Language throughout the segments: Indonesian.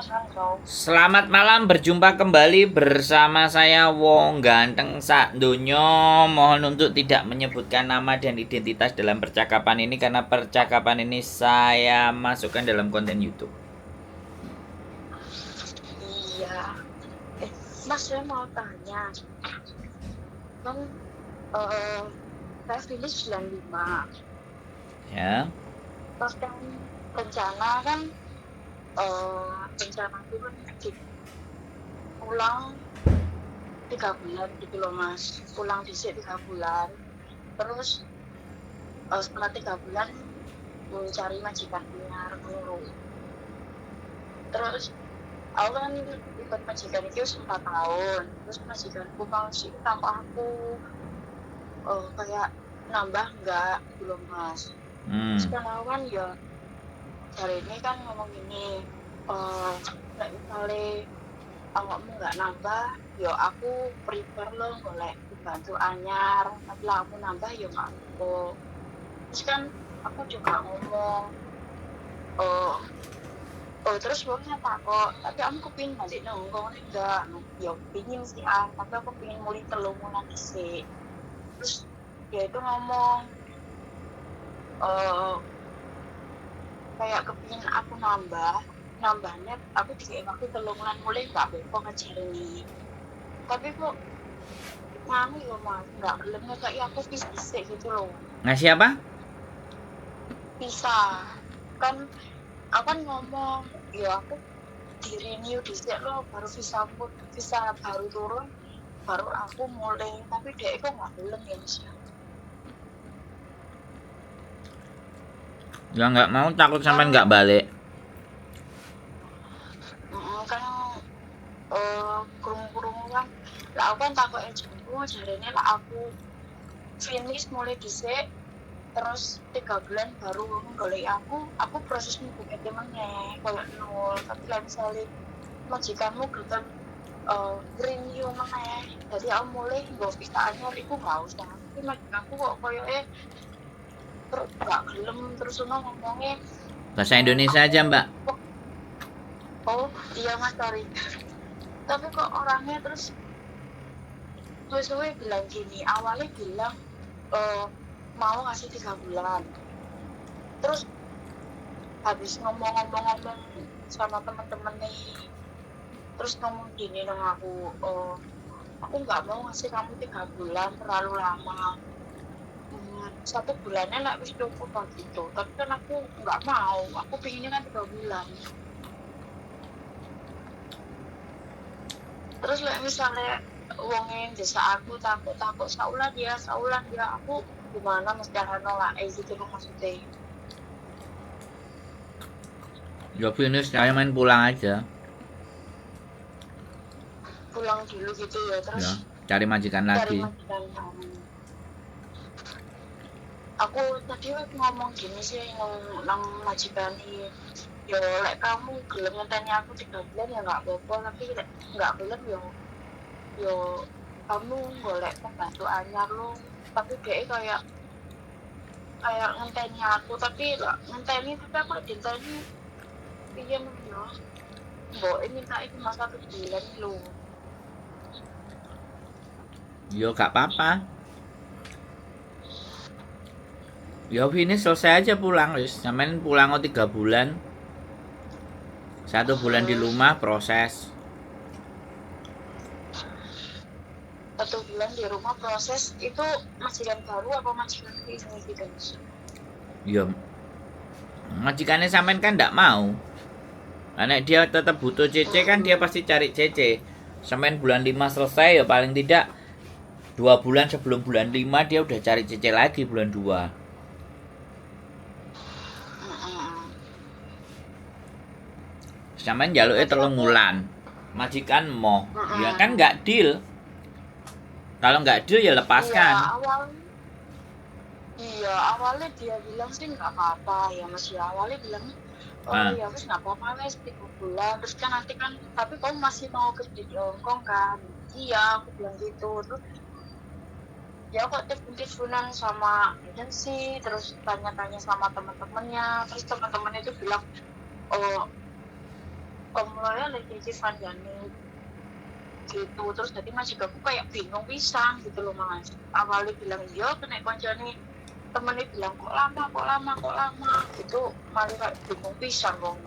Mas Andro. Selamat malam, berjumpa kembali bersama saya Wong Ganteng Sak Donyo. Mohon untuk tidak menyebutkan nama dan identitas dalam percakapan ini karena percakapan ini saya masukkan dalam konten YouTube. Iya. Mas, saya mau tanya. Kan saya finish 95. Ya. Pas kan rencana kan rencana itu kan pulang 3 bulan gitu loh Mas. Pulang disik 3 bulan. Terus setelah 3 bulan mencari majikan anyar dulu. Terus aku kan ikut majikan itu 4 tahun. Terus majikanku mau sih tambah aku kayak nambah enggak gitu loh Mas. Sekarang kan ya hari ini kan ngomong ini nek misalnya awakmu nggak nambah ya aku prefer lo golek bantu anyar, tapi lah aku nambah ya nggak apa. Terus kan aku juga ngomong terus wongnya takut, tapi aku kepingin balik nongkrong enggak, ya pingin sih tapi aku pingin mulai telungan sih. Terus dia itu ngomong kayak kepingin aku nambahnya aku dikasih waktu telungan mulai nggak apa ngejari, tapi kok nganu ya Mas nggak belum kayak aku bisa gitu loh. Ngasih apa? Bisa kan aku kan ngomong ya aku di renew dhisik lo baru visa baru turun baru aku mulai, tapi dia itu nggak belum ya Mas. Ya nggak mau, takut sampai nggak balik. Kan kurung-kurung kan lah aku kan takut jemput jarene lah aku finish mulai dhisik terus 3 bulan baru golek aku proses buka temennya kalau nol, tapi lah misalnya majikanmu gelem renew meneh jadi aku mulai nggo visa anyar iku gak usah, tapi majikanku kok koyoke terus gak gelem terus ngomongnya Bahasa Indonesia aja, Mbak. Oh iya Mas, sorry. Tapi kok orangnya terus suwe-suwe bilang gini, awalnya bilang mau ngasih 3 bulan, terus habis ngomong-ngomong sama temen-temen nih, terus ngomong gini dong aku nggak mau ngasih kamu 3 bulan terlalu lama, 1 bulannya lah wis cukup gitu, tapi kan aku nggak mau, aku pinginnya kan 3 bulan. Terus lah misalnya uangnya desa aku takut saulan dia aku gimana mesti nolak gitu loh maksudnya. Ya finish, saya main pulang aja. Pulang dulu gitu ya, terus Ya, cari majikan cari lagi. majikan. Aku tadi ngomong gini sih nang majikan ini, yo lek kamu gelem ngenteni aku 3 bulan ya nggak apa-apa, tapi lek nggak gelem yo kamu golek pembantu anyar lo, tapi dia kayak ngenteni aku, tapi aku dinteni piye menyo mbok minta itu masa 1 bulan lo. Yo gak apa-apa. Ya finish, selesai aja pulang wis. Sampean pulang 3 bulan. 1 bulan di rumah proses. 1 bulan di rumah proses itu majikan baru apa majikan ini gitu? Ya majikannya sampean kan ndak mau. Karena dia tetap butuh CC kan, dia pasti cari CC. Sampean bulan 5 selesai ya paling tidak 2 bulan sebelum bulan 5 dia udah cari CC lagi bulan 2. Sampean njaluknya 3 bulan. Majikan mau. Ya kan nggak deal. Kalau nggak deal ya lepaskan. Awalnya dia bilang sih nggak apa-apa ya Mas ya, awalnya bilang ya wis nggak apa-apa wis 3 bulan, terus kan nanti kan tapi kamu masih mau kerja di Hongkong kan. Iya aku bilang gitu, terus ya kok teleponan sama agensi, terus tanya-tanya sama teman-temannya, terus teman-teman itu bilang mulai lagi Civan Jani gitu. Terus tadi majikanku kayak bingung pisang gitu loh mas. Awalnya bilang iya, kena koncone temennya bilang kok lama gitu, malah kayak bingung pisang dong.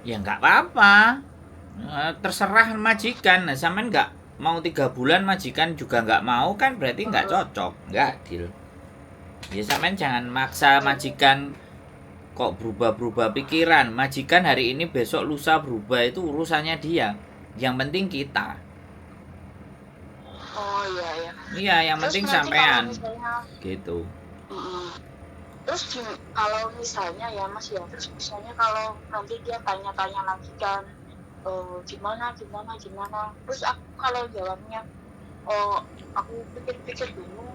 Ya nggak apa-apa. Terserah majikan. Nah, sampean nggak mau 3 bulan, majikan juga nggak mau, kan berarti nggak cocok, nggak adil. Ya sampean jangan maksa majikan kok berubah-berubah pikiran. Majikan hari ini besok lusa berubah, itu urusannya dia. Yang penting kita. Oh iya ya. Iya, yang Terus penting nanti sampean. kalau misalnya Gitu. terus kalau misalnya ya mas ya, terus misalnya kalau nanti dia tanya-tanya lagi kan, gimana, terus aku kalau jawabnya, aku pikir-pikir dulu,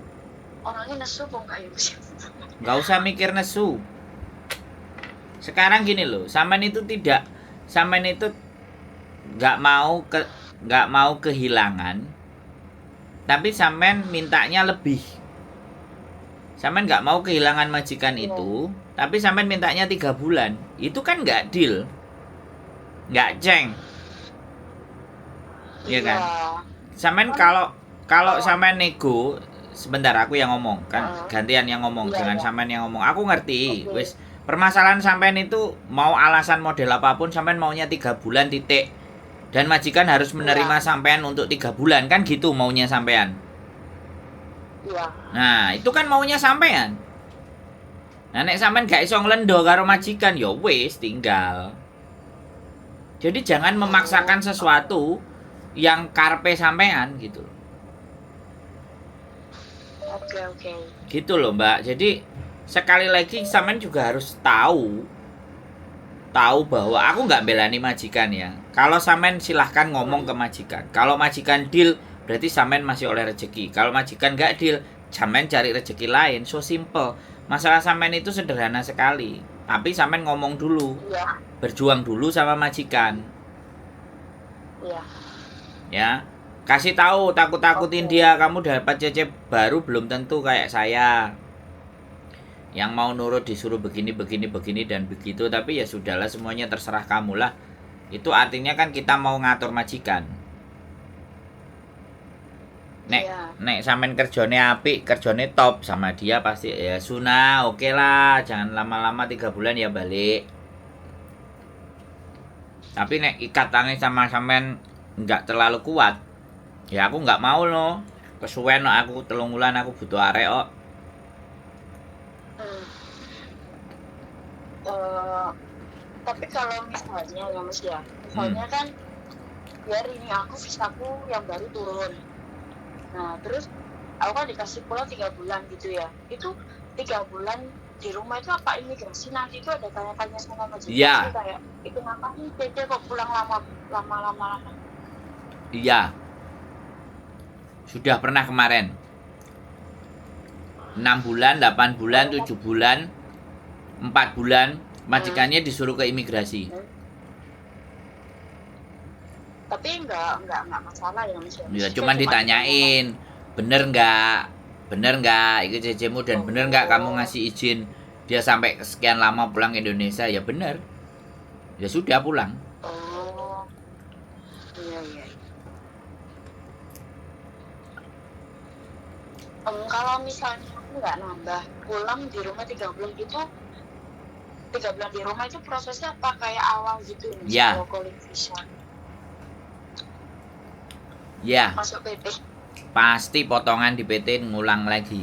orangnya nesu kok nggak ya mas? Nggak usah mikir nesu. Sekarang gini loh, sampean itu nggak mau kehilangan, tapi sampean mintanya lebih. Sampean nggak mau kehilangan majikan itu, tapi sampean mintanya 3 bulan. Itu kan nggak deal, nggak ceng, ya kan? Sampean kalau sampean nego, sebentar aku yang ngomong, kan gantian yang ngomong, jangan sampean yang ngomong. Aku ngerti, wis. Permasalahan sampean itu mau alasan model apapun, sampean maunya 3 bulan titik. Dan majikan harus menerima sampean untuk 3 bulan, kan gitu maunya sampean. Nah, itu kan maunya sampean. Nah, nek sampean gak iso nglendo karo majikan, ya wis tinggal. Jadi jangan memaksakan sesuatu yang karpe sampean gitu. Oke. Gitu loh, Mbak. Jadi sekali lagi sampean juga harus tahu bahwa aku nggak belani majikan ya. Kalau sampean silahkan ngomong ke majikan. Kalau majikan deal, berarti sampean masih oleh rezeki. Kalau majikan nggak deal, sampean cari rezeki lain. So simple. Masalah sampean itu sederhana sekali. Tapi sampean ngomong dulu, berjuang dulu sama majikan. Ya, kasih tahu, takut-takutin dia. Kamu dapat cecep baru belum tentu kayak saya. Yang mau nurut disuruh begini dan begitu, tapi ya sudahlah, semuanya terserah kamu lah. Itu artinya kan kita mau ngatur majikan. Nek sampean kerjone apik, kerjone top, sama dia pasti ya sunah, oke lah, jangan lama-lama 3 bulan ya balik. Tapi nek ikatannya sama sampean nggak terlalu kuat, ya aku nggak mau loh. Kesuwen no, aku 3 bulan aku butuh arek kok. Tapi kalau misalnya ya mas ya, misalnya kan biar ini aku visaku yang baru turun. Nah terus aku kan dikasih pulang 3 bulan gitu ya. Itu 3 bulan di rumah itu apa imigrasi nanti itu ada tanya-tanya sama majikan sih, kayak itu ngapain Dede kok pulang lama. Iya. Sudah pernah kemarin. 6 bulan, 8 bulan, 7 bulan, 4 bulan, majikannya disuruh ke imigrasi. Tapi enggak masalah ya mas ya. Ya cuman ditanyain, bener nggak itu cecemu, dan bener nggak kamu ngasih izin dia sampai sekian lama pulang ke Indonesia. Ya bener, ya sudah pulang. Iya. Kalau misalnya aku nggak nambah pulang di rumah 3 bulan itu, 3 bulan di rumah itu prosesnya apa kayak awal gitu mas? Ya. Kalau calling visa. Ya. Masuk PT. Pasti potongan di PT ngulang lagi.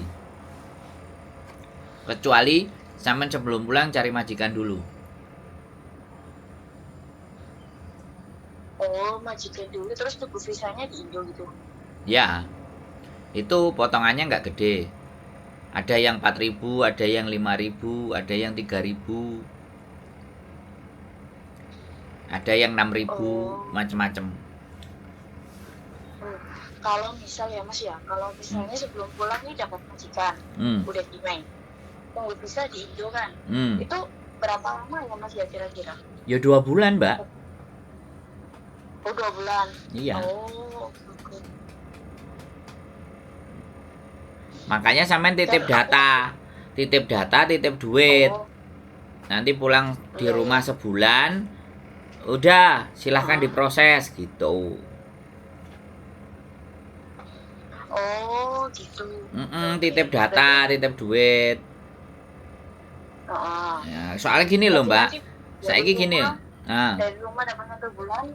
Kecuali sampean sebelum pulang cari majikan dulu. Oh, majikan dulu terus tunggu visanya di Indo gitu. Ya. Itu potongannya nggak gede. Ada yang 4.000, ada yang 5.000, ada yang 3.000. Ada yang 6.000, macem-macem. Kalau misal ya mas ya, kalau misalnya sebelum pulang nih dapat majikan, udah email, tunggu visa di Indo kan, itu berapa lama ya mas ya kira-kira? Ya 2 bulan mbak. Oh 2 bulan. Iya. Oh. Makanya sampean titip data, titip duit. nanti pulang di Iya, rumah iya. sebulan, udah silahkan Ah. diproses gitu. Oh, gitu. Oke, oke. Titip Berarti, data, titip duit. ah, Ya, soalnya gini loh berarti Mbak, nanti dari saiki gini. rumah, Nah, dapat 1 bulan,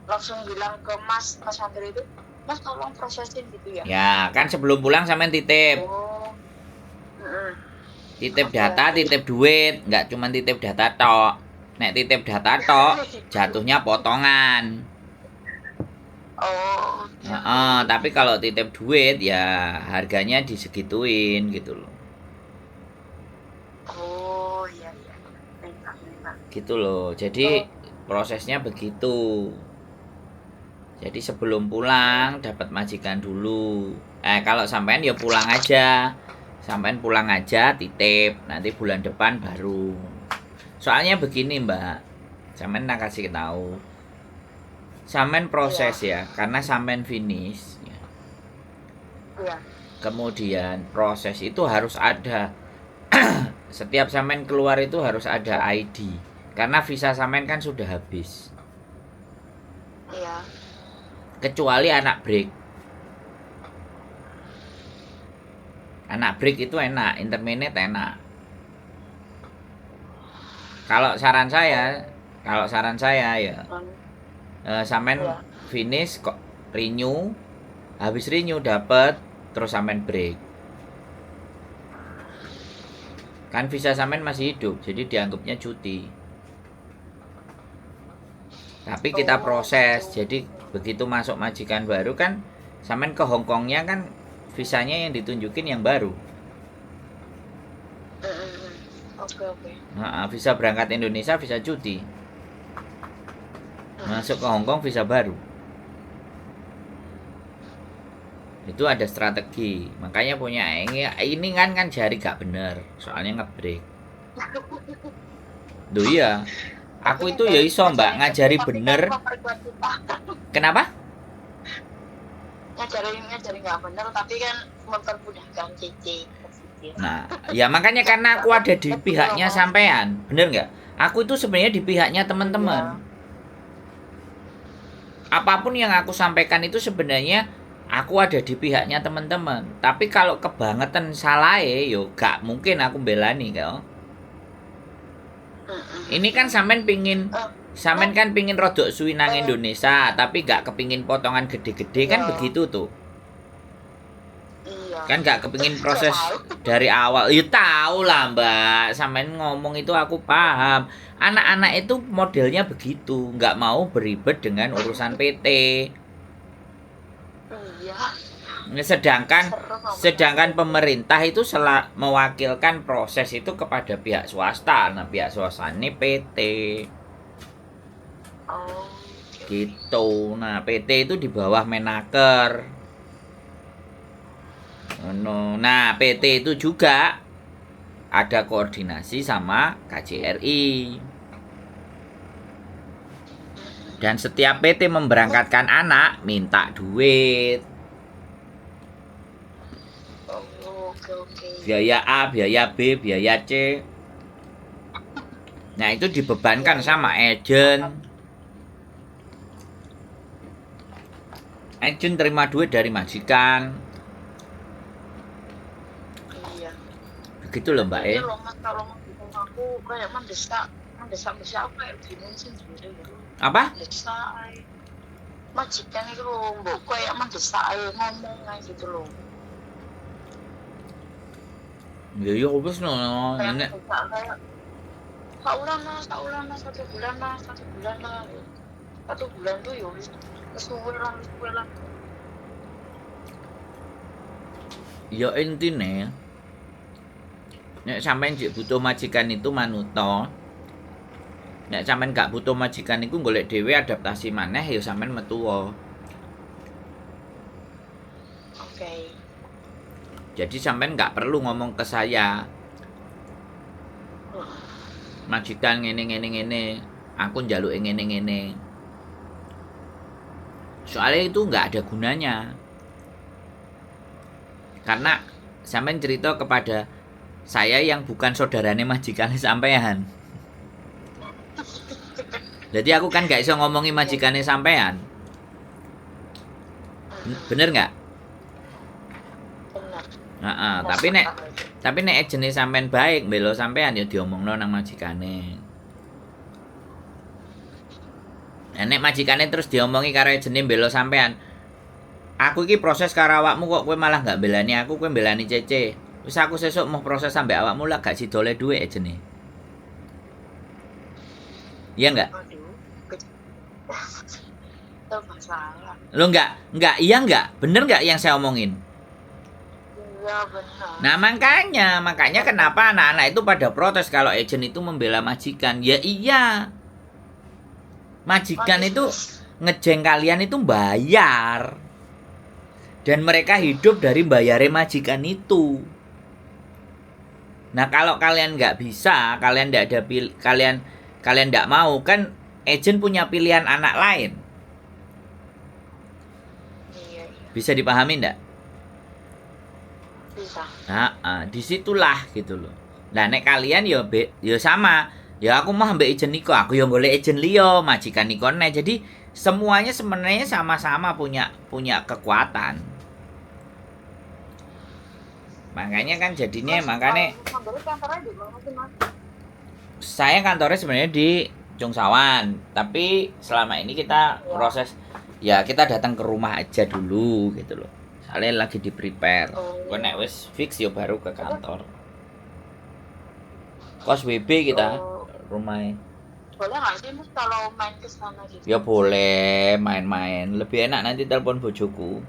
langsung bilang ke Mas Andri itu, Mas tolong prosesin gitu ya. ya kan sebelum pulang sampean titip, Oh, mm-mm. titip Oke, data, oke. titip duit, nggak cuma titip data tok. Nek titip data tok, jatuhnya potongan. Oh, oke, oke. Heeh, tapi kalau titip duit ya harganya disegituin gitu loh. Oh, iya, iya. Enak, enak. Gitu loh. Jadi Oh, prosesnya begitu. Jadi sebelum pulang dapat majikan dulu. Kalau sampean ya pulang aja. Sampean pulang aja titip, nanti bulan depan baru. Soalnya begini, Mbak. Sampean tak kasih tahu. Sampean proses iya, ya, karena sampean finish ya. iya. Kemudian proses itu harus ada. Setiap sampean keluar itu harus ada ID. Karena visa sampean kan sudah habis. Iya. Kecuali anak break. Anak break itu enak, intermediate enak. Kalau saran saya, kalau saran saya ya Dan, sampean iya. finish kok renew, habis renew dapat terus sampean break. Kan visa sampean masih hidup, jadi dianggapnya cuti. Tapi kita Oh, proses, gitu. jadi begitu masuk majikan baru kan sampean ke Hongkongnya kan visanya yang ditunjukin yang baru. Oke, oke. Nah, visa berangkat Indonesia, visa cuti. Masuk ke Hongkong visa baru. Itu ada strategi. Makanya punya ini kan jari gak bener, soalnya ngebreak. Duh iya. Tapi Aku itu ya iso Mbak ngajarin itu, ngajari tapi kan bener. memperkuat kita. Kenapa? Ngajarin nggak bener, tapi kan mempermudahkan Cici berpikir. Nah, ya makanya karena aku ada di pihaknya sampean, bener nggak? Aku itu sebenarnya di pihaknya teman-teman. Iya. Apapun yang aku sampaikan itu sebenarnya aku ada di pihaknya teman-teman. Tapi kalau kebangetan salah yo gak mungkin aku belani kok. Ini kan sampean kan pingin rodok suwi nang Indonesia, tapi gak kepingin potongan gede-gede kan Iya. begitu tuh. Iya. Kan gak kepingin proses Tahu. dari awal. Ya tahu lah Mbak, sampean ngomong itu aku paham. Anak-anak itu modelnya begitu, nggak mau beribet dengan urusan PT. Iya. Sedangkan Serem apa sedangkan ya? pemerintah itu mewakilkan proses itu kepada pihak swasta. Nah, pihak swasta ini PT Oh. gitu. Nah, PT itu di bawah Menaker. Nah, PT itu juga ada koordinasi sama KJRI. Dan setiap PT memberangkatkan anak minta duit. Oh, oke, oke. Biaya A, biaya B, biaya C. Nah, itu dibebankan sama agen. Agen terima duit dari majikan. Iya. Begitu loh, Mbak Ini loh Mas, kalau mendukung aku kayak mendesak apa ya, bingung sih sebenarnya. Apa? Mendesak majikan itu loh, mbok kayak mendesak ngomong kayak gitu loh. Ya wis no. Kayak Nenek mendesak kayak saulan lah, 1 bulan lah, 1 bulan lah. 1 bulan tuh ya wis kesuwen lah. ya intine nek sampean jek butuh majikan itu manuto. Nek sampean gak butuh majikan iku golek dhewe adaptasi maneh ya sampean metu wae. Oke. Jadi sampean gak perlu ngomong ke saya. Majikan ngene. Aku njaluke ngene. Soalnya itu nggak ada gunanya. Karena sampean cerita kepada saya yang bukan saudarane majikan sampean. Jadi aku kan gak iso ngomongi majikane sampean. Bener nggak? Benar. Heeh, Benar, tapi nek sepakat aja. tapi nek ejene sampean baik mbelo sampean ya diomongno nang majikane. Nek majikane terus diomongi karo ejene mbelo sampean. Aku iki proses karo awakmu kok kowe malah gak belani aku, kowe belani Cece. Wis aku sesuk mau proses sampe awakmu lah gak sidole duwe ejene. Iya enggak? Aduh, itu masalah. Lo enggak, iya enggak? Bener enggak yang saya omongin? Iya benar. Nah makanya kenapa anak-anak itu pada protes kalau agent itu membela majikan. Ya iya. Majikan itu ngejeng kalian itu bayar. Dan mereka hidup dari bayare majikan itu. Nah kalau kalian nggak bisa, kalian nggak ada kalian nggak mau kan, agent punya pilihan anak lain. Iya. Bisa dipahami nggak? Bisa. Nah, disitulah gitu loh. Nah, nek kalian yo sama. Ya aku mah ambek agent niko, aku yo golek agent liyo, majikan niko nek. Jadi semuanya sebenarnya sama-sama punya kekuatan. Makanya kan jadinya Kantornya di mana sih, Mas? saya kantornya sebenarnya di Jongsawan, tapi selama ini kita proses ya kita datang ke rumah aja dulu gitu loh. Soalnya lagi di prepare. Kok nek wis fix yo baru ke kantor. Kos WB kita rumahnya. Boleh nggak sih Mas kalau main ke sana gitu? Ya boleh main-main. Lebih enak nanti telepon bojoku.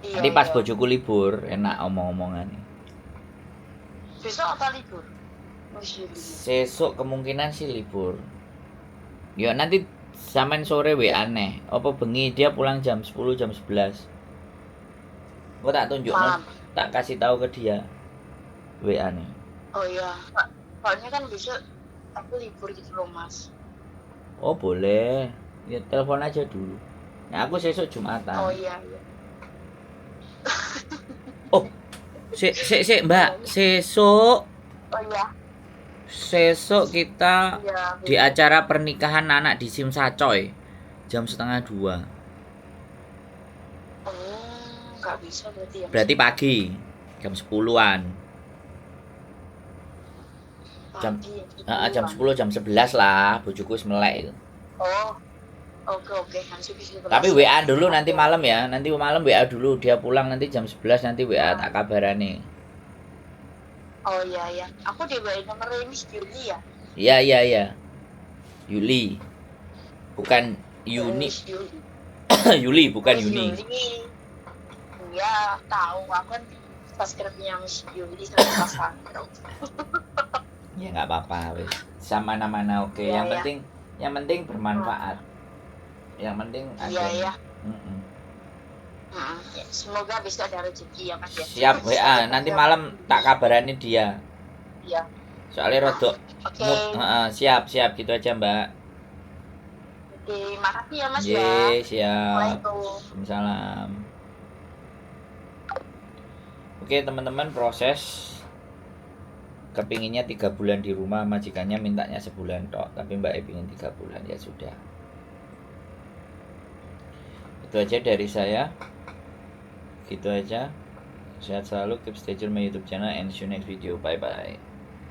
Iya, Nanti pas iya. bojoku libur, enak omong-omongan. Besok apa libur? Mas Yuli. Sesuk kemungkinan sih libur. Ya nanti sampean sore WA aneh. Apa bengi dia pulang jam 10 jam 11. Gua tak tunjuk, Malam. tak kasih tahu ke dia WA nih. Oh iya. Soalnya kan besok aku libur gitu loh Mas. Oh boleh. Ya telepon aja dulu. Nah aku sesuk Jumatan. Oh iya. Oh, Mbak, sesuk Oh iya. kita Iya. di acara pernikahan anak di Simsacoy jam 1:30. Oh, nggak bisa berarti ya. Berarti pagi jam 10-an. Jam jam 10 jam 11 lah, bojoku wis melek itu. Oh. Oke. Nanti bisa. Tapi WA dulu nanti malam ya. Nanti malam WA dulu, dia pulang nanti jam 11 nanti WA tak kabarane. Oh iya. Aku dibawain nomor Miss Yuli ya. Iya. Yuli. Bukan Yuni. Miss Yuli. Yuli bukan Miss Yuni. Yuli. Iya, tahu. Aku kan subscribe-nya Miss Yuli sama Mas. Ya nggak apa-apa wes. Sama mana-mana oke. Iya, Yang penting bermanfaat. Yang penting ada. Iya. Mm-mm. Ya, semoga bisa ada rezeki ya Mas ya. Siap WA. Nanti malam tak kabarani dia. Iya. Soalnya rodok. Oke. Siap gitu aja Mbak. Oke, makasih ya Mas ya. Siap. Waalaikumsalam. Waalaikumsalam. Oke teman-teman, proses kepinginnya 3 bulan di rumah, majikannya mintanya sebulan tok, tapi Mbak E pingin 3 bulan, ya sudah. Itu aja dari saya. Gitu aja. Sehat selalu, keep stay tune my YouTube channel and see you next video. Bye bye.